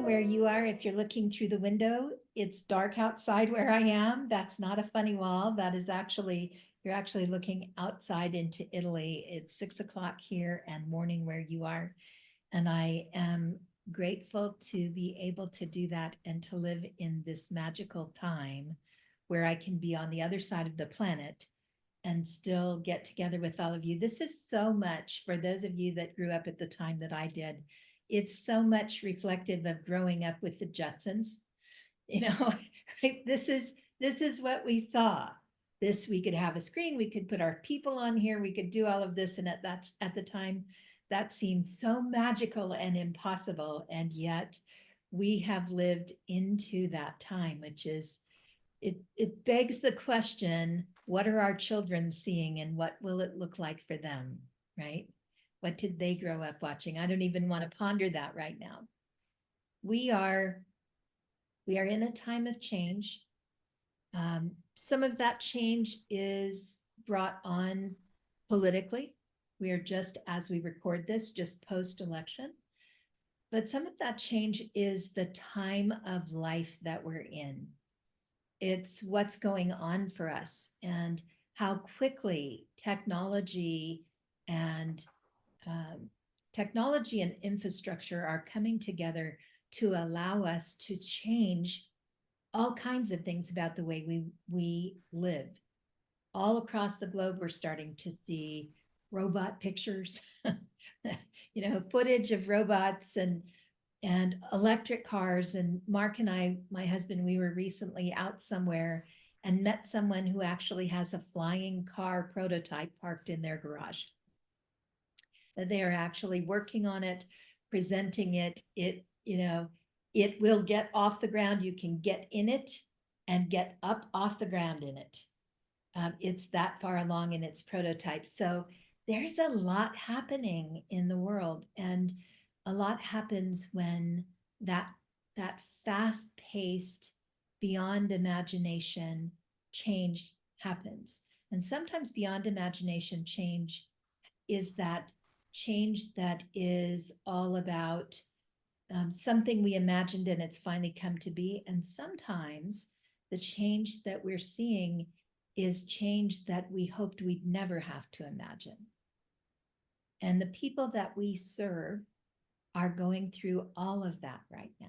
morning where you are. If you're looking through the window, it's dark outside where I am. That's not a funny wall. That is actually, you're actually looking outside into Italy. It's 6 o'clock here and morning where you are. And I am grateful to be able to do that and to live in this magical time where I can be on the other side of the planet and still get together with all of you. This is so much for those of you that grew up at the time that I did. It's so much reflective of growing up with the Jetsons. You know, right? This is what we saw. This, we could have a screen, we could put our people on here, we could do all of this, and at the time that seemed so magical and impossible, and yet we have lived into that time, which is, it begs the question, what are our children seeing and what will it look like for them, right? What did they grow up watching? I don't even want to ponder that right now. We are in a time of change. Some of that change is brought on politically. We are just, as we record this, just post-election. But some of that change is the time of life that we're in. It's what's going on for us and how quickly technology and infrastructure are coming together to allow us to change all kinds of things about the way we live. All across the globe, we're starting to see robot pictures, footage of robots and electric cars. And Mark and I, my husband, we were recently out somewhere and met someone who actually has a flying car prototype parked in their garage. They are actually working on it, presenting it. It will get off the ground. You can get in it and get up off the ground in it. It's that far along in its prototype. So there's a lot happening in the world, and a lot happens when that fast-paced, beyond imagination change happens. And sometimes beyond imagination change is that change that is all about something we imagined and it's finally come to be. And sometimes the change that we're seeing is change that we hoped we'd never have to imagine. And the people that we serve are going through all of that right now.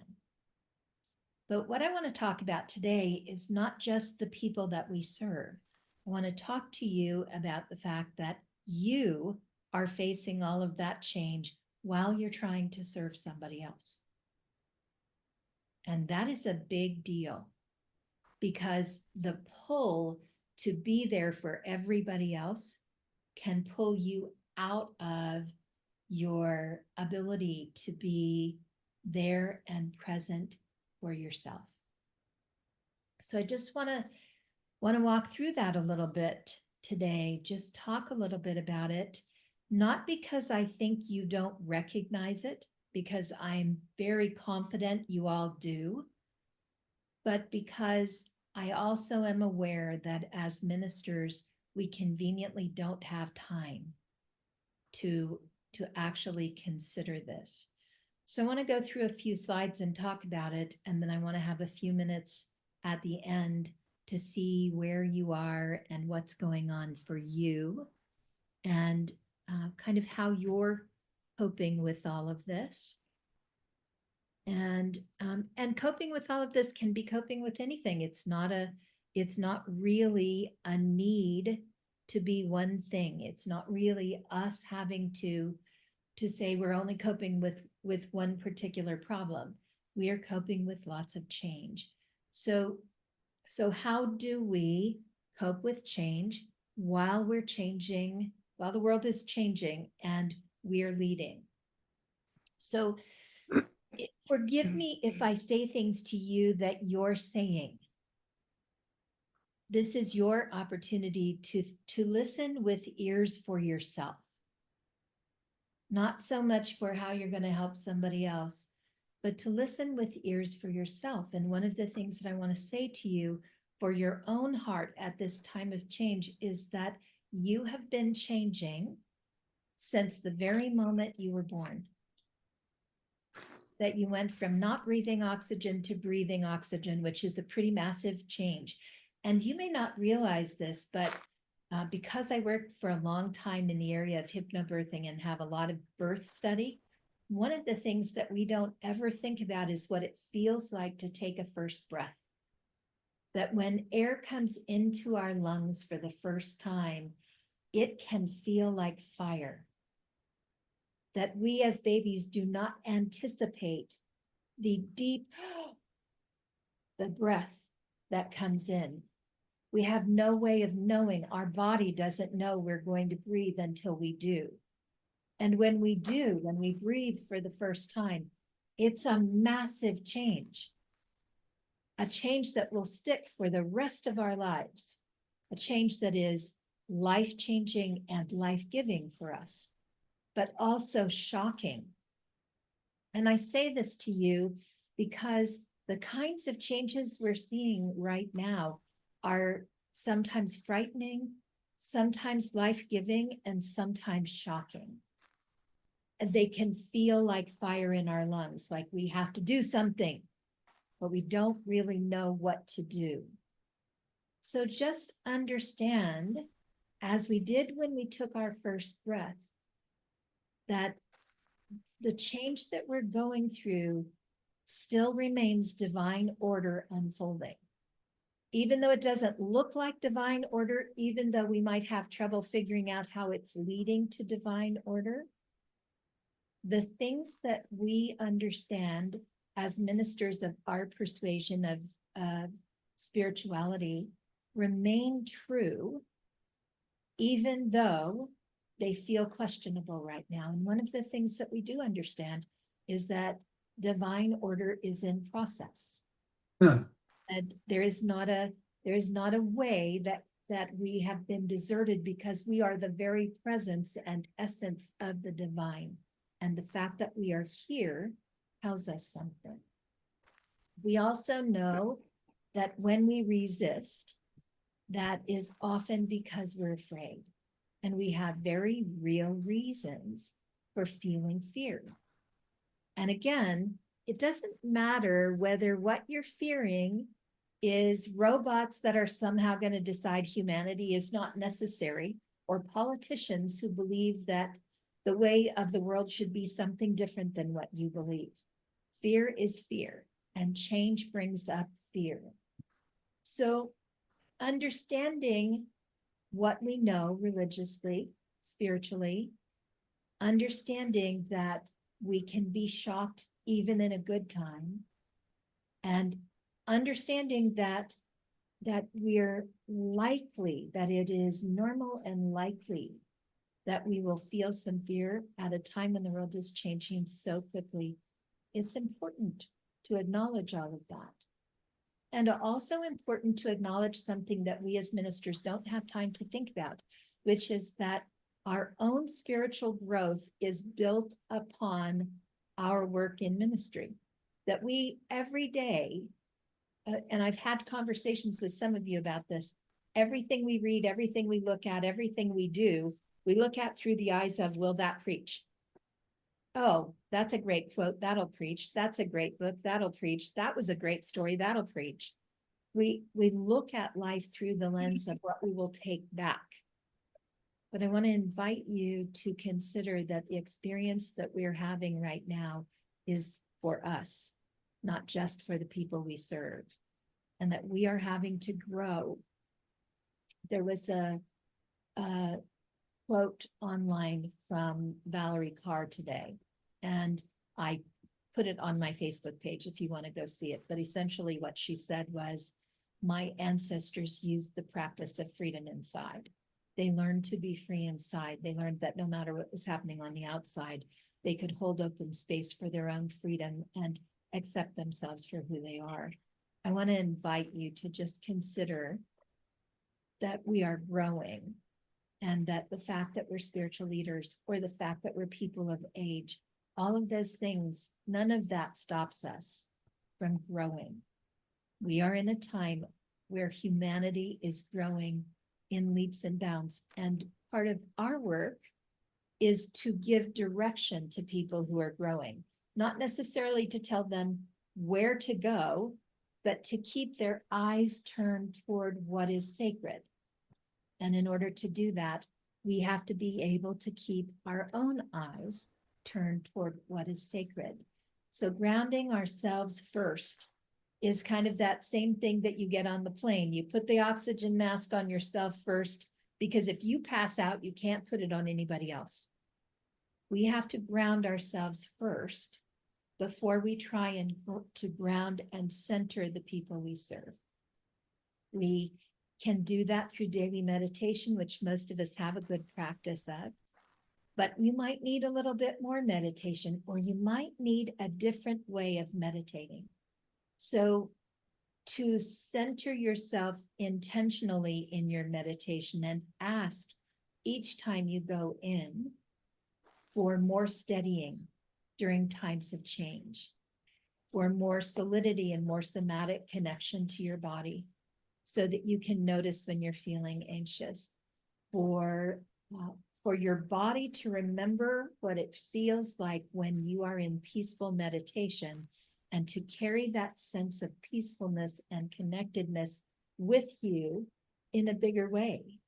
But what I want to talk about today is not just the people that we serve. I want to talk to you about the fact that you are facing all of that change while you're trying to serve somebody else. And that is a big deal, because the pull to be there for everybody else can pull you out of your ability to be there and present for yourself. So I just want to walk through that a little bit today, just talk a little bit about it, not because I think you don't recognize it, because I'm very confident you all do, but because I also am aware that as ministers, we conveniently don't have time to actually consider this. So I want to go through a few slides and talk about it, and then I want to have a few minutes at the end to see where you are and what's going on for you, and kind of how you're coping with all of this. And coping with all of this can be coping with anything. It's not really a need to be one thing. It's not really us having to say we're only coping with one particular problem. We are coping with lots of change. So how do we cope with change while we're changing, while the world is changing and we're leading? So forgive me if I say things to you that you're saying. This is your opportunity to listen with ears for yourself. Not so much for how you're going to help somebody else, but to listen with ears for yourself. And one of the things that I want to say to you for your own heart at this time of change is that you have been changing since the very moment you were born. that you went from not breathing oxygen to breathing oxygen, which is a pretty massive change. And you may not realize this, but because I worked for a long time in the area of hypnobirthing and have a lot of birth study, one of the things that we don't ever think about is what it feels like to take a first breath. That when air comes into our lungs for the first time, it can feel like fire. That we as babies do not anticipate the deep, the breath that comes in. We have no way of knowing. Our body doesn't know we're going to breathe until we do. And when we do, when we breathe for the first time, it's a massive change, a change that will stick for the rest of our lives, a change that is life-changing and life-giving for us, but also shocking. And I say this to you because the kinds of changes we're seeing right now are sometimes frightening, sometimes life-giving, and sometimes shocking. And they can feel like fire in our lungs, like we have to do something, but we don't really know what to do. So just understand, as we did when we took our first breath, that the change that we're going through still remains divine order unfolding. Even though it doesn't look like divine order, even though we might have trouble figuring out how it's leading to divine order, the things that we understand as ministers of our persuasion of spirituality remain true, even though they feel questionable right now. And one of the things that we do understand is that divine order is in process. And there is not a way that we have been deserted, because we are the very presence and essence of the divine. And the fact that we are here tells us something. We also know that when we resist, that is often because we're afraid. And we have very real reasons for feeling fear. And again, it doesn't matter whether what you're fearing is robots that are somehow going to decide humanity is not necessary, or politicians who believe that the way of the world should be something different than what you believe. Fear is fear, and change brings up fear. So understanding what we know religiously, spiritually, understanding that we can be shocked even in a good time, and understanding that we're likely, that it is normal and likely that we will feel some fear at a time when the world is changing so quickly. It's important to acknowledge all of that. And also important to acknowledge something that we as ministers don't have time to think about, which is that our own spiritual growth is built upon our work in ministry. That we every day, and I've had conversations with some of you about this, everything we read, everything we look at, everything we do, we look at through the eyes of, will that preach? Oh, that's a great quote, that'll preach. That's a great book, that'll preach. That was a great story, that'll preach. We look at life through the lens of what we will take back. But I want to invite you to consider that the experience that we're having right now is for us, not just for the people we serve, and that we are having to grow. There was a quote online from Valerie Carr today, and I put it on my Facebook page if you want to go see it. But essentially what she said was, my ancestors used the practice of freedom inside. They learned to be free inside. They learned that no matter what was happening on the outside, they could hold open space for their own freedom and accept themselves for who they are. I want to invite you to just consider that we are growing, and that the fact that we're spiritual leaders, or the fact that we're people of age, all of those things, none of that stops us from growing. We are in a time where humanity is growing in leaps and bounds. And part of our work is to give direction to people who are growing. not necessarily to tell them where to go, but to keep their eyes turned toward what is sacred. And in order to do that, we have to be able to keep our own eyes turned toward what is sacred. So grounding ourselves first is kind of that same thing that you get on the plane. You put the oxygen mask on yourself first, because if you pass out, you can't put it on anybody else. We have to ground ourselves first before we try and to ground and center the people we serve. We can do that through daily meditation, which most of us have a good practice of. But you might need a little bit more meditation, or you might need a different way of meditating. So to center yourself intentionally in your meditation and ask each time you go in for more steadying during times of change, for more solidity and more somatic connection to your body, so that you can notice when you're feeling anxious, for your body to remember what it feels like when you are in peaceful meditation, and to carry that sense of peacefulness and connectedness with you in a bigger way.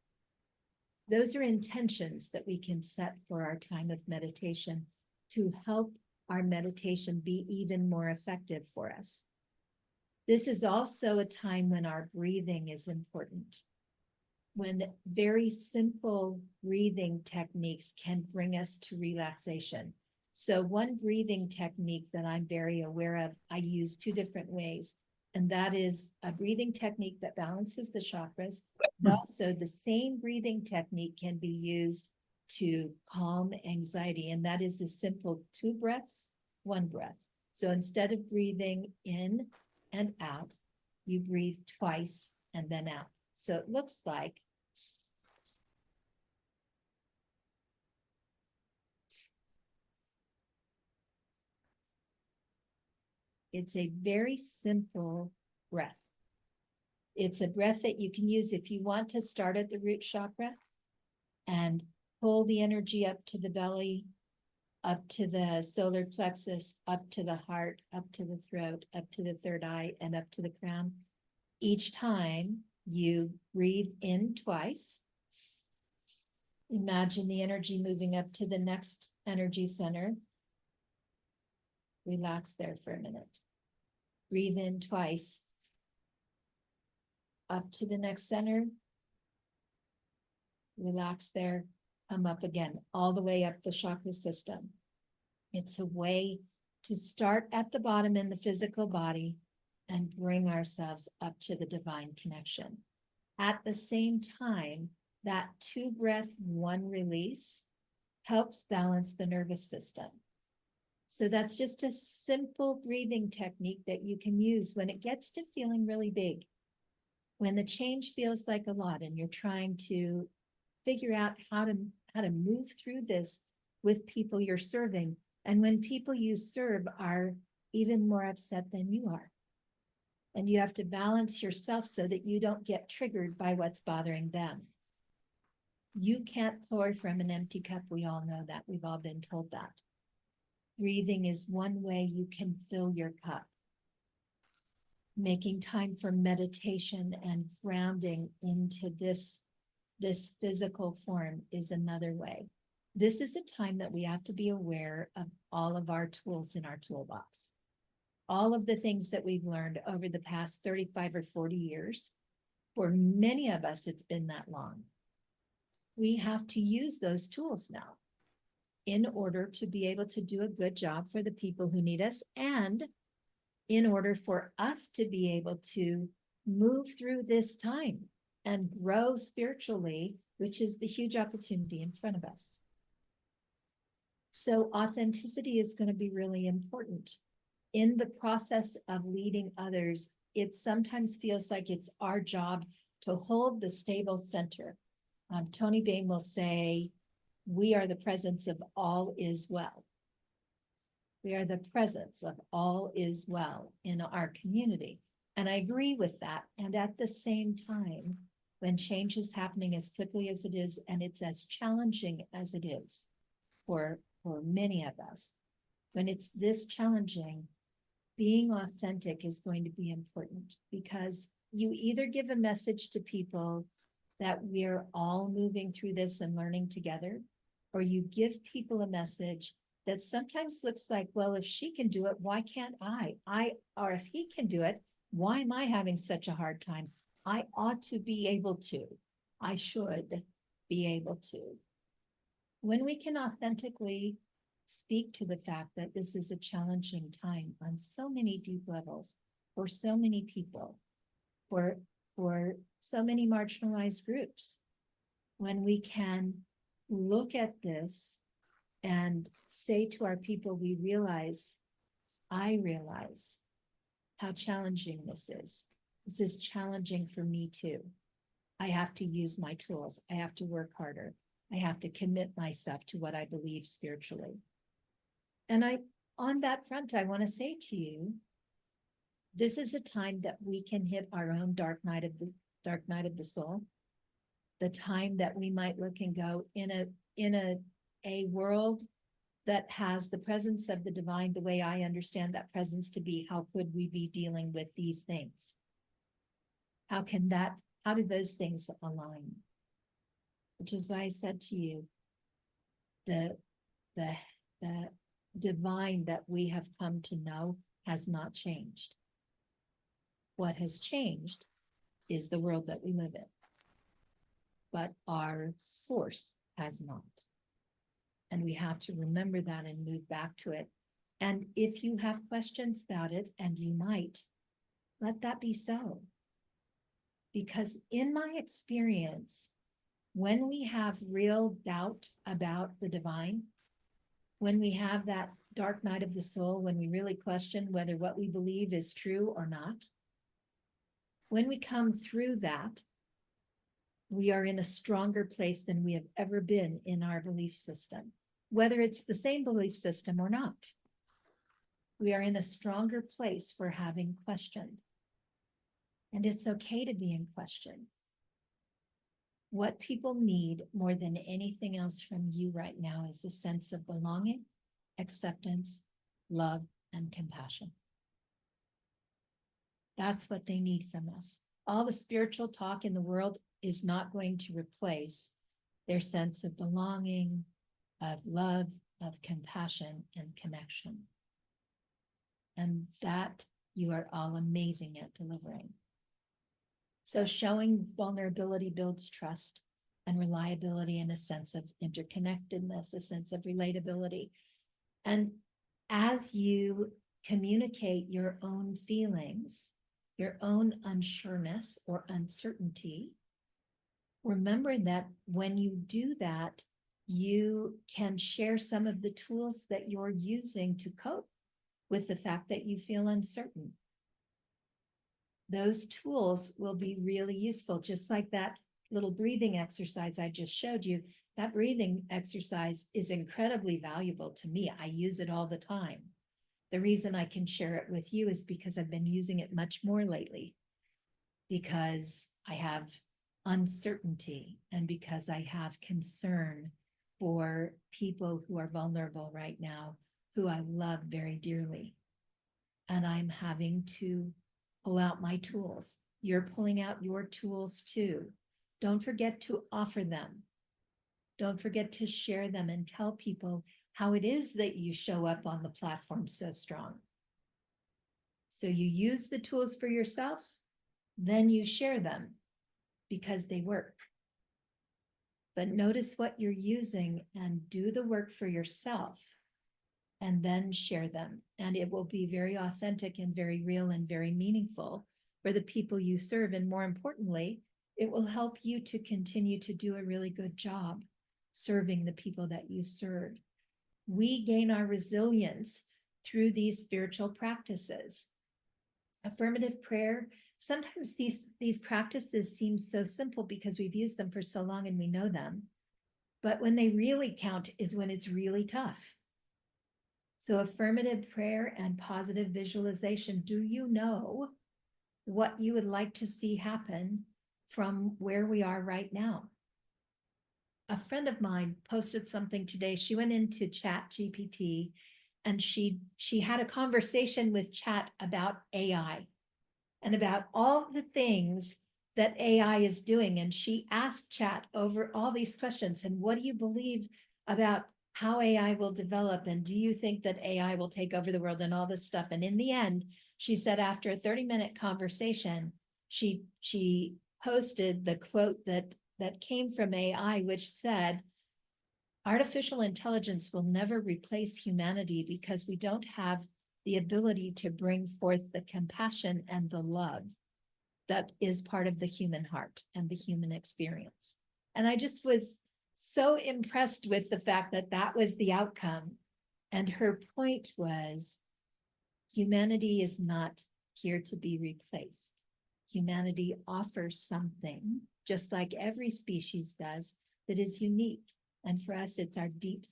Those are intentions that we can set for our time of meditation to help our meditation be even more effective for us. This is also a time when our breathing is important, when very simple breathing techniques can bring us to relaxation. So one breathing technique that I'm very aware of, I use two different ways, and that is a breathing technique that balances the chakras. Also, the same breathing technique can be used to calm anxiety, and that is the simple 2 breaths, 1 breath. So instead of breathing in and out, you breathe twice and then out. So it looks like it's a very simple breath. It's a breath that you can use if you want to start at the root chakra and pull the energy up to the belly, up to the solar plexus, up to the heart, up to the throat, up to the third eye, and up to the crown. Each time you breathe in twice, imagine the energy moving up to the next energy center. Relax there for a minute. Breathe in twice, up to the next center. Relax there, come up again, all the way up the chakra system. It's a way to start at the bottom in the physical body and bring ourselves up to the divine connection. At the same time, that 2 breath, 1 release helps balance the nervous system. So that's just a simple breathing technique that you can use when it gets to feeling really big, when the change feels like a lot and you're trying to figure out how to move through this with people you're serving, and when people you serve are even more upset than you are. And you have to balance yourself so that you don't get triggered by what's bothering them. You can't pour from an empty cup. We all know that. We've all been told that. Breathing is one way you can fill your cup. Making time for meditation and grounding into this physical form is another way. This is a time that we have to be aware of all of our tools in our toolbox. All of the things that we've learned over the past 35 or 40 years. For many of us, it's been that long. We have to use those tools now in order to be able to do a good job for the people who need us, and in order for us to be able to move through this time and grow spiritually, which is the huge opportunity in front of us. So authenticity is going to be really important. In the process of leading others, it sometimes feels like it's our job to hold the stable center. Tony Bain will say, we are the presence of all is well. We are the presence of all is well in our community. And I agree with that. And at the same time, when change is happening as quickly as it is, and it's as challenging as it is for many of us, when it's this challenging, being authentic is going to be important, because you either give a message to people that we're all moving through this and learning together, or you give people a message that sometimes looks like, well, if she can do it, why can't I? Or if he can do it, why am I having such a hard time? I ought to be able to. I should be able to. When we can authentically speak to the fact that this is a challenging time on so many deep levels for so many people, for so many marginalized groups, when we can look at this and say to our people, I realize how challenging this is. This is challenging for me too. I have to use my tools. I have to work harder. I have to commit myself to what I believe spiritually. And on that front, I want to say to you, this is a time that we can hit our own dark night of the soul. The time that we might look and go, in a world that has the presence of the divine, the way I understand that presence to be, how could we be dealing with these things? How do those things align? Which is why I said to you, the divine that we have come to know has not changed. What has changed is the world that we live in, but our source has not. And we have to remember that and move back to it. And if you have questions about it, and you might, let that be so. Because in my experience, when we have real doubt about the divine, when we have that dark night of the soul, when we really question whether what we believe is true or not, when we come through that, we are in a stronger place than we have ever been in our belief system, whether it's the same belief system or not. We are in a stronger place for having questioned. And it's okay to be in question. What people need more than anything else from you right now is a sense of belonging, acceptance, love, and compassion. That's what they need from us. All the spiritual talk in the world is not going to replace their sense of belonging, of love, of compassion, and connection. And that you are all amazing at delivering. So showing vulnerability builds trust and reliability, and a sense of interconnectedness, a sense of relatability. And as you communicate your own feelings, your own unsureness or uncertainty, remember that when you do that, you can share some of the tools that you're using to cope with the fact that you feel uncertain. Those tools will be really useful, just like that little breathing exercise I just showed you. That breathing exercise is incredibly valuable to me. I use it all the time. The reason I can share it with you is because I've been using it much more lately, because I have uncertainty and because I have concern for people who are vulnerable right now, who I love very dearly. And I'm having to pull out my tools. You're pulling out your tools too. Don't forget to offer them. Don't forget to share them and tell people how it is that you show up on the platform so strong. So you use the tools for yourself, then you share them because they work. But notice what you're using and do the work for yourself, and then share them. And it will be very authentic and very real and very meaningful for the people you serve. And more importantly, it will help you to continue to do a really good job serving the people that you serve. We gain our resilience through these spiritual practices. Affirmative prayer, sometimes these practices seem so simple because we've used them for so long and we know them. But when they really count is when it's really tough. So affirmative prayer and positive visualization. Do you know what you would like to see happen from where we are right now? A friend of mine posted something today. She went into Chat GPT and she had a conversation with chat about AI and about all the things that AI is doing. And she asked chat over all these questions. And what do you believe about how AI will develop? And do you think that AI will take over the world and all this stuff? And in the end, she said, after a 30-minute conversation, she posted the quote that came from AI, which said, artificial intelligence will never replace humanity because we don't have the ability to bring forth the compassion and the love that is part of the human heart and the human experience. And I just was so impressed with the fact that that was the outcome. And her point was, humanity is not here to be replaced. Humanity offers something, just like every species does, that is unique. And for us, it's our deep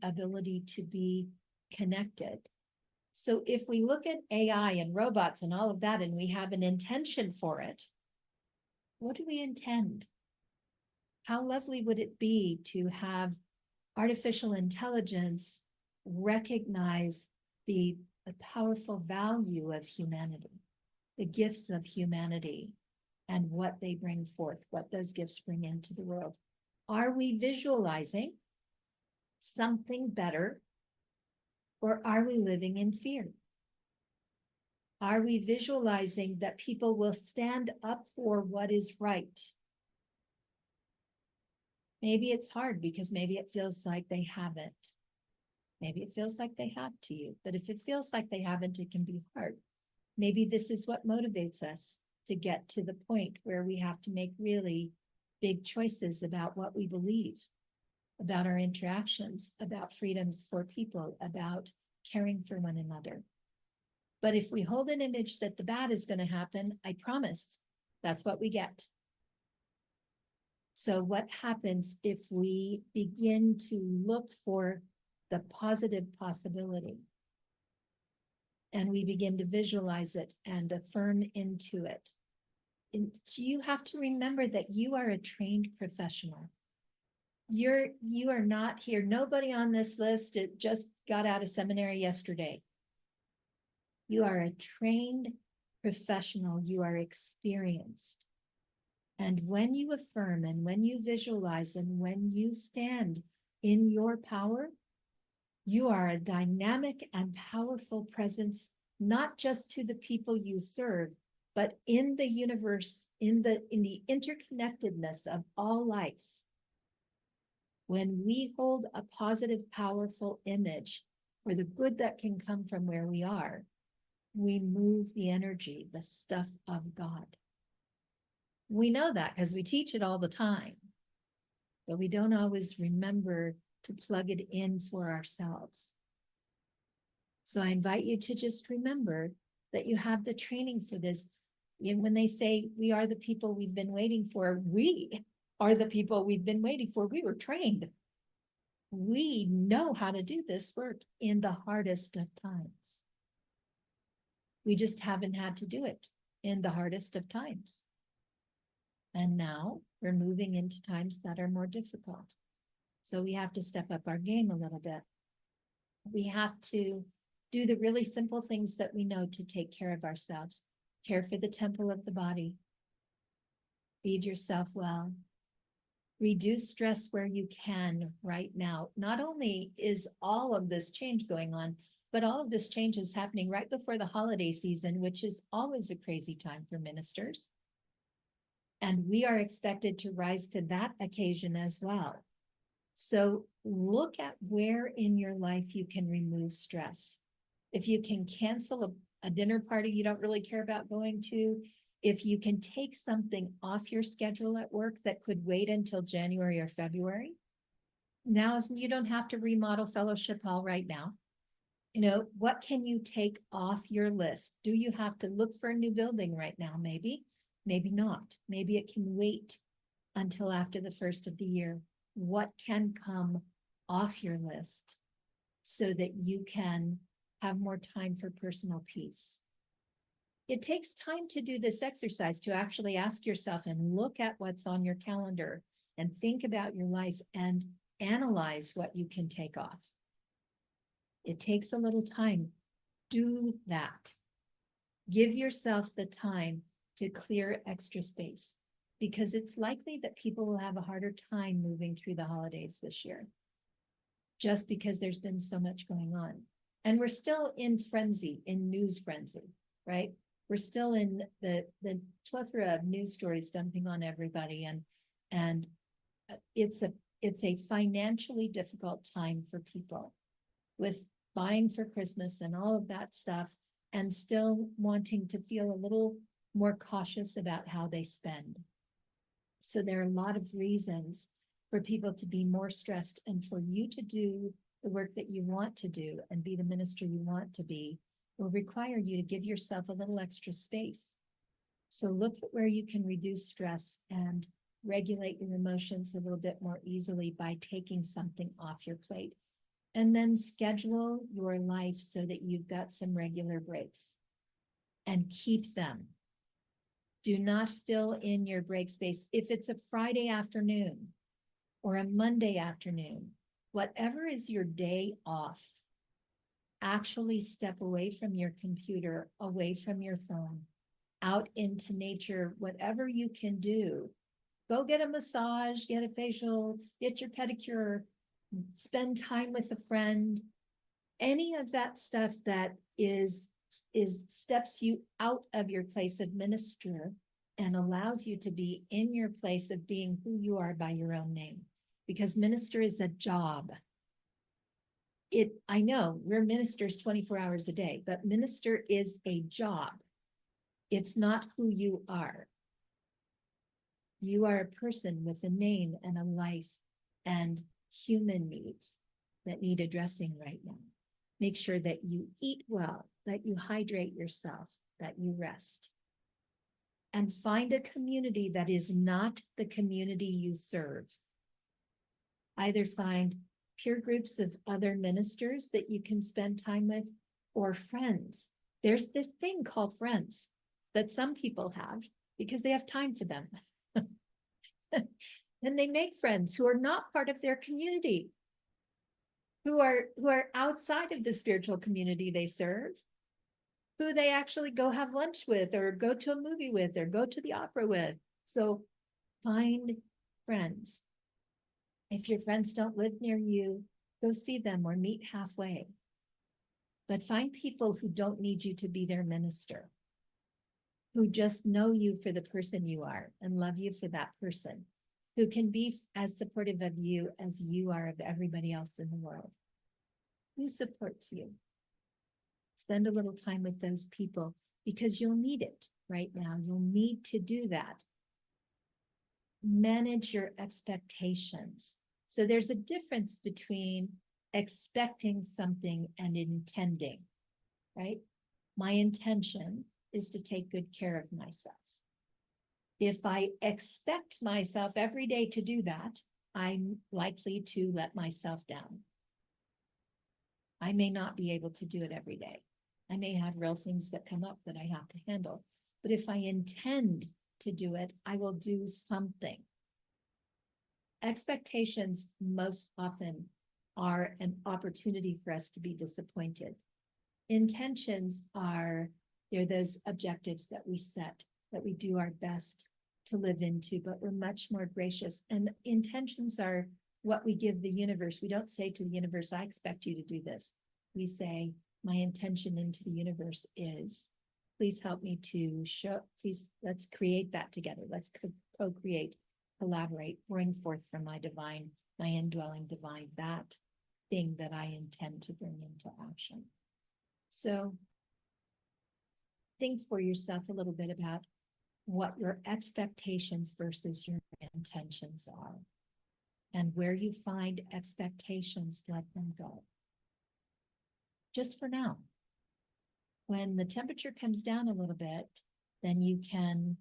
ability to be connected. So if we look at AI and robots and all of that, and we have an intention for it, what do we intend? How lovely would it be to have artificial intelligence recognize the powerful value of humanity, the gifts of humanity, and what they bring forth, what those gifts bring into the world? Are we visualizing something better, or are we living in fear? Are we visualizing that people will stand up for what is right? Maybe it's hard because maybe it feels like they haven't. Maybe it feels like they have to you. But if it feels like they haven't, it can be hard. Maybe this is what motivates us to get to the point where we have to make really big choices about what we believe, about our interactions, about freedoms for people, about caring for one another. But if we hold an image that the bad is going to happen, I promise that's what we get. So what happens if we begin to look for the positive possibility, and we begin to visualize it and affirm into it? And you have to remember that you are a trained professional. You are not here. Nobody on this list, it just got out of seminary yesterday. You are a trained professional. You are experienced. And when you affirm and when you visualize and when you stand in your power, you are a dynamic and powerful presence, not just to the people you serve, but in the universe, in the interconnectedness of all life. When we hold a positive, powerful image for the good that can come from where we are, we move the energy, the stuff of God. We know that because we teach it all the time, but we don't always remember to plug it in for ourselves. So I invite you to just remember that you have the training for this. When they say we are the people we've been waiting for, we are the people we've been waiting for. We were trained. We know how to do this work in the hardest of times. We just haven't had to do it in the hardest of times. And now we're moving into times that are more difficult. So we have to step up our game a little bit. We have to do the really simple things that we know to take care of ourselves. Care for the temple of the body. Feed yourself well. Reduce stress where you can right now. Not only is all of this change going on, but all of this change is happening right before the holiday season, which is always a crazy time for ministers. And we are expected to rise to that occasion as well. So look at where in your life you can remove stress. If you can cancel a dinner party you don't really care about going to, if you can take something off your schedule at work that could wait until January or February, now you don't have to remodel Fellowship Hall right now. What can you take off your list? Do you have to look for a new building right now? Maybe not. Maybe it can wait until after the first of the year. What can come off your list so that you can have more time for personal peace? It takes time to do this exercise, to actually ask yourself and look at what's on your calendar and think about your life and analyze what you can take off. It takes a little time. Do that. Give yourself the time to clear extra space, because it's likely that people will have a harder time moving through the holidays this year, just because there's been so much going on. And we're still in frenzy, in news frenzy, right? We're still in the plethora of news stories dumping on everybody, and it's a financially difficult time for people with buying for Christmas and all of that stuff, and still wanting to feel a little more cautious about how they spend. So there are a lot of reasons for people to be more stressed, and for you to do the work that you want to do and be the minister you want to be will require you to give yourself a little extra space. So look at where you can reduce stress and regulate your emotions a little bit more easily by taking something off your plate. And then schedule your life so that you've got some regular breaks, and keep them. Do not fill in your break space. If it's a Friday afternoon or a Monday afternoon, whatever is your day off, actually step away from your computer, away from your phone, out into nature, whatever you can do. Go get a massage, get a facial, get your pedicure, spend time with a friend. Any of that stuff that is steps you out of your place of minister and allows you to be in your place of being who you are by your own name. Because minister is a job. I know we're ministers 24 hours a day, but minister is a job. It's not who you are. You are a person with a name and a life and human needs that need addressing right now. Make sure that you eat well, that you hydrate yourself, that you rest. And find a community that is not the community you serve. Either find peer groups of other ministers that you can spend time with, or friends. There's this thing called friends that some people have because they have time for them. Then they make friends who are not part of their community, who are outside of the spiritual community they serve, who they actually go have lunch with, or go to a movie with, or go to the opera with. So find friends. If your friends don't live near you, go see them or meet halfway. But find people who don't need you to be their minister, who just know you for the person you are and love you for that person, who can be as supportive of you as you are of everybody else in the world. Who supports you? Spend a little time with those people, because you'll need it right now. You'll need to do that. Manage your expectations. So there's a difference between expecting something and intending, right? My intention is to take good care of myself. If I expect myself every day to do that, I'm likely to let myself down. I may not be able to do it every day. I may have real things that come up that I have to handle. But if I intend to do it, I will do something. Expectations most often are an opportunity for us to be disappointed. Intentions they're those objectives that we set, that we do our best to live into, but we're much more gracious. And intentions are what we give the universe. We don't say to the universe, I expect you to do this. We say, my intention into the universe is, please help me to show, please, let's create that together. Let's co-create, collaborate, bring forth from my divine, my indwelling divine, that thing that I intend to bring into action. So think for yourself a little bit about what your expectations versus your intentions are. And where you find expectations, let them go. Just for now. When the temperature comes down a little bit, then you can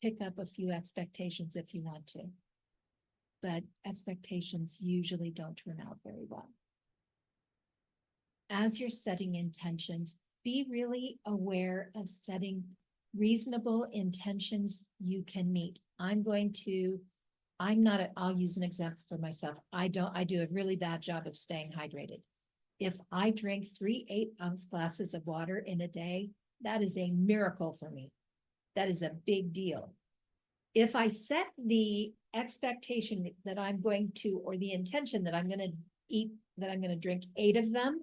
pick up a few expectations if you want to. But expectations usually don't turn out very well. As you're setting intentions, be really aware of setting reasonable intentions you can meet. I'll use an example for myself. I do a really bad job of staying hydrated. If I drink 3 8-ounce glasses of water in a day, that is a miracle for me. That is a big deal. If I set the expectation that I'm going to, or the intention that I'm going to eat, that I'm going to drink 8 of them,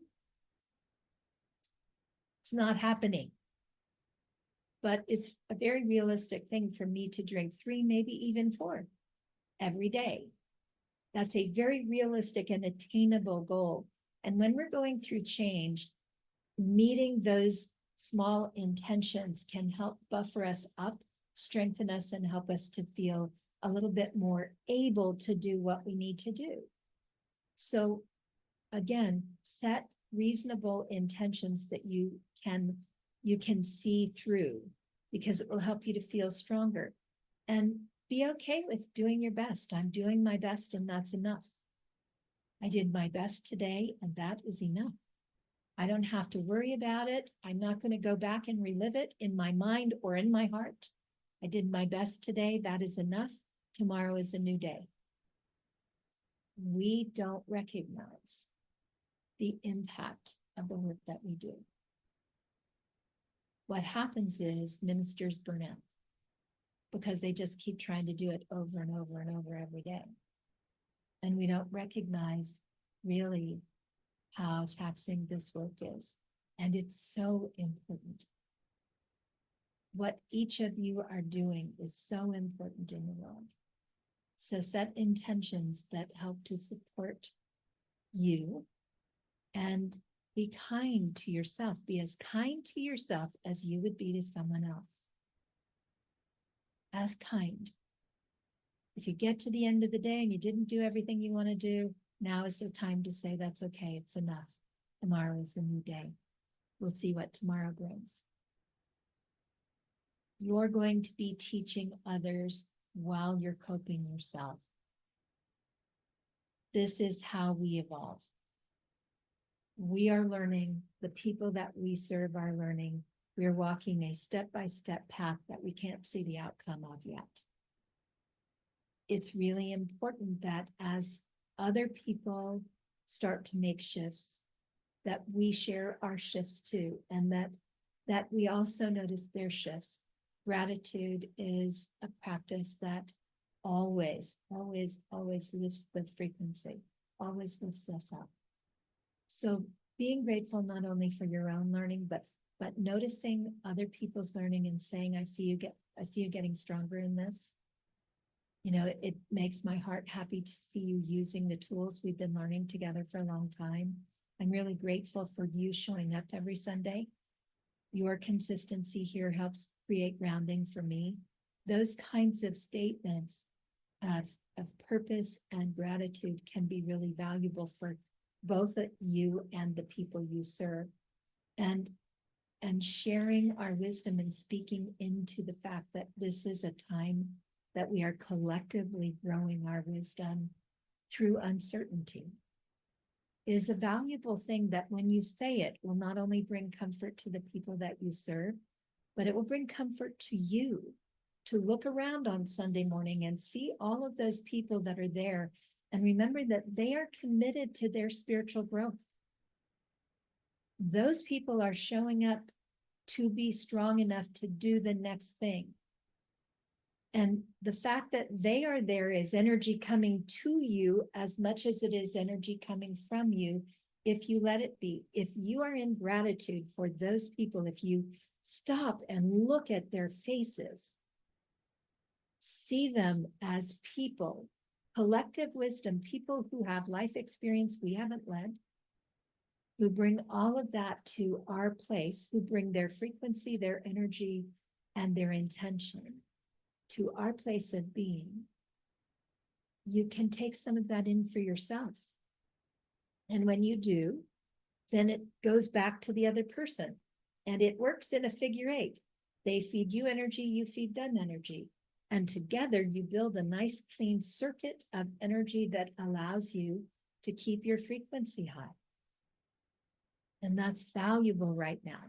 it's not happening. But it's a very realistic thing for me to drink 3, maybe even 4 every day. That's a very realistic and attainable goal. And when we're going through change, meeting those small intentions can help buffer us up, strengthen us, and help us to feel a little bit more able to do what we need to do. So again, set reasonable intentions that you can see through, because it will help you to feel stronger. And be okay with doing your best. I'm doing my best, and that's enough. I did my best today, and that is enough. I don't have to worry about it. I'm not going to go back and relive it in my mind or in my heart. I did my best today. That is enough. Tomorrow is a new day. We don't recognize the impact of the work that we do. What happens is ministers burn out because they just keep trying to do it over and over and over every day. And we don't recognize really how taxing this work is. And it's so important. What each of you are doing is so important in the world. So set intentions that help to support you, and be kind to yourself. Be as kind to yourself as you would be to someone else. As kind. If you get to the end of the day and you didn't do everything you want to do, now is the time to say, that's okay, it's enough. Tomorrow is a new day. We'll see what tomorrow brings. You're going to be teaching others while you're coping yourself. This is how we evolve. We are learning, the people that we serve are learning. We're walking a step-by-step path that we can't see the outcome of yet. It's really important that as other people start to make shifts, that we share our shifts too, and that we also notice their shifts. Gratitude is a practice that always, always, always lifts the frequency, always lifts us up. So being grateful not only for your own learning, but noticing other people's learning and saying, I see you getting stronger in this. You know, it makes my heart happy to see you using the tools we've been learning together for a long time. I'm really grateful for you showing up every Sunday. Your consistency here helps create grounding for me. Those kinds of statements of purpose and gratitude can be really valuable for both you and the people you serve. And sharing our wisdom and speaking into the fact that this is a time that we are collectively growing our wisdom through uncertainty is a valuable thing that when you say it will not only bring comfort to the people that you serve, but it will bring comfort to you to look around on Sunday morning and see all of those people that are there and remember that they are committed to their spiritual growth. Those people are showing up to be strong enough to do the next thing. And the fact that they are there is energy coming to you as much as it is energy coming from you, if you let it be. If you are in gratitude for those people, if you stop and look at their faces, see them as people, collective wisdom, people who have life experience we haven't led, who bring all of that to our place, who bring their frequency, their energy, and their intention to our place of being, you can take some of that in for yourself. And when you do, then it goes back to the other person. And it works in a figure 8. They feed you energy, you feed them energy. And together you build a nice clean circuit of energy that allows you to keep your frequency high. And that's valuable right now,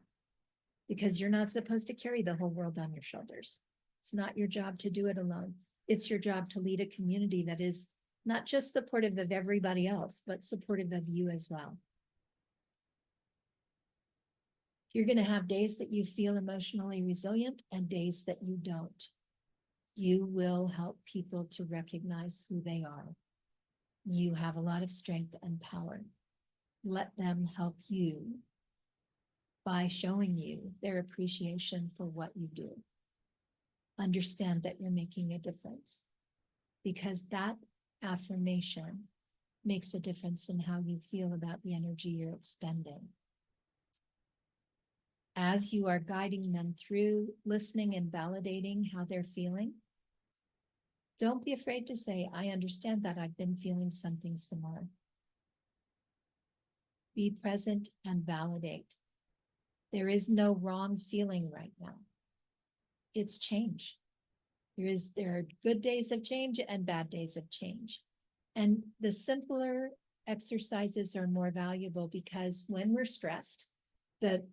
because you're not supposed to carry the whole world on your shoulders. It's not your job to do it alone. It's your job to lead a community that is not just supportive of everybody else, but supportive of you as well. You're going to have days that you feel emotionally resilient and days that you don't. You will help people to recognize who they are. You have a lot of strength and power. Let them help you by showing you their appreciation for what you do. Understand that you're making a difference, because that affirmation makes a difference in how you feel about the energy you're expending. As you are guiding them through listening and validating how they're feeling, don't be afraid to say, I understand that I've been feeling something similar. Be present and validate. There is no wrong feeling right now. It's change. There are good days of change and bad days of change. And the simpler exercises are more valuable, because when we're stressed, the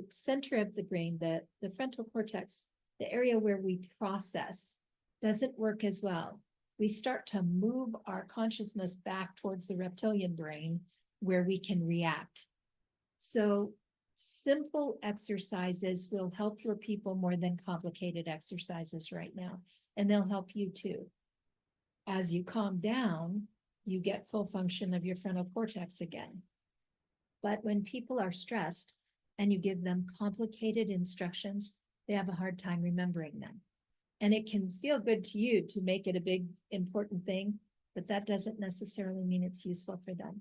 center of the brain, the frontal cortex, the area where we process, doesn't work as well. We start to move our consciousness back towards the reptilian brain, where we can react. So simple exercises will help your people more than complicated exercises right now. And they'll help you too. As you calm down, you get full function of your frontal cortex again. But when people are stressed and you give them complicated instructions, they have a hard time remembering them. And it can feel good to you to make it a big, important thing, but that doesn't necessarily mean it's useful for them.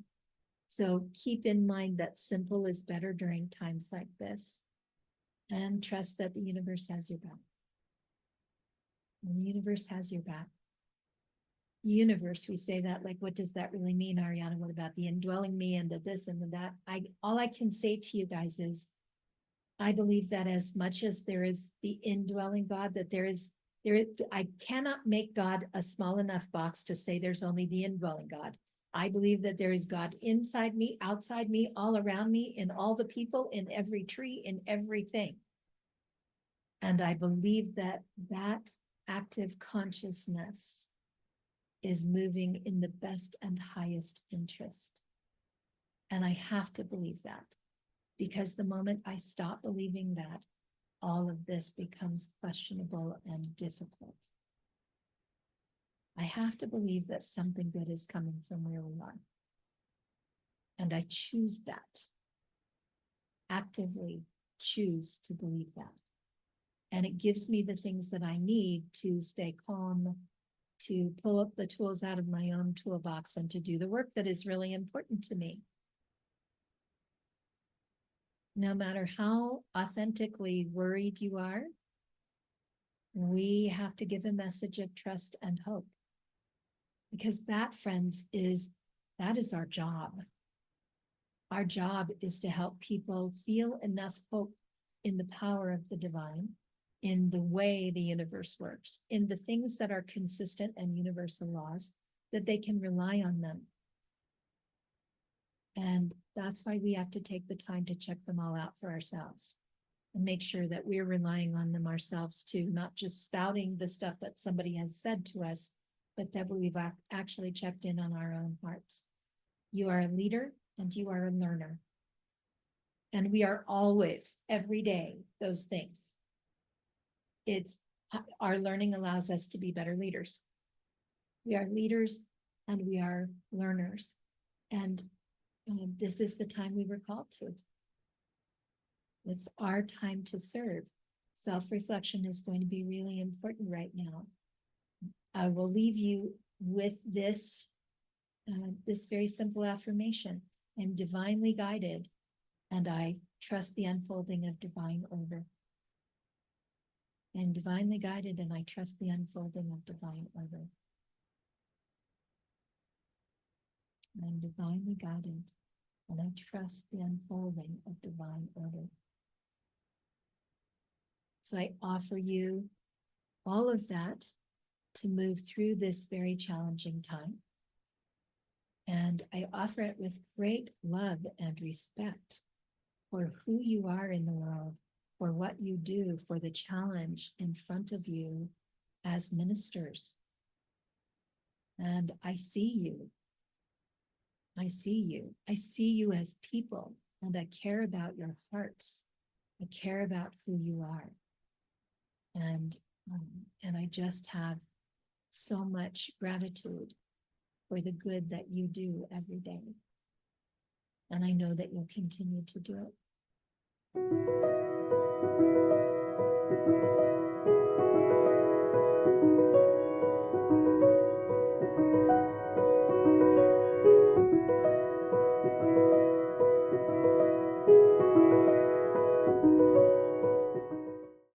So keep in mind that simple is better during times like this, and trust that the universe has your back. And the universe has your back. Universe, we say that like, what does that really mean, Ariana? What about the indwelling me and the this and the that? All I can say to you guys is, I believe that as much as there is the indwelling God, that I cannot make God a small enough box to say there's only the indwelling God. I believe that there is God inside me, outside me, all around me, in all the people, in every tree, in everything. And I believe that that active consciousness is moving in the best and highest interest. And I have to believe that, because the moment I stop believing that, all of this becomes questionable and difficult. I have to believe that something good is coming from where we are. And I choose that, actively choose to believe that. And it gives me the things that I need to stay calm, to pull up the tools out of my own toolbox, and to do the work that is really important to me. No matter how authentically worried you are, we have to give a message of trust and hope. Because that, friends, that is our job. Our job is to help people feel enough hope in the power of the divine, in the way the universe works, in the things that are consistent and universal laws, that they can rely on them. And that's why we have to take the time to check them all out for ourselves and make sure that we're relying on them ourselves too, not just spouting the stuff that somebody has said to us, but that we've actually checked in on our own hearts. You are a leader and you are a learner. And we are always, every day, those things. Our learning allows us to be better leaders. We are leaders and we are learners. And this is the time we were called to. It's our time to serve. Self-reflection is going to be really important right now. I will leave you with this very simple affirmation. I'm divinely guided, and I trust the unfolding of divine order. I'm divinely guided, and I trust the unfolding of divine order. I'm divinely guided, and I trust the unfolding of divine order. So I offer you all of that to move through this very challenging time. And I offer it with great love and respect for who you are in the world, for what you do, for the challenge in front of you as ministers. And I see you. I see you. I see you as people and I care about your hearts. I care about who you are. And I just have so much gratitude for the good that you do every day. And I know that you'll continue to do it.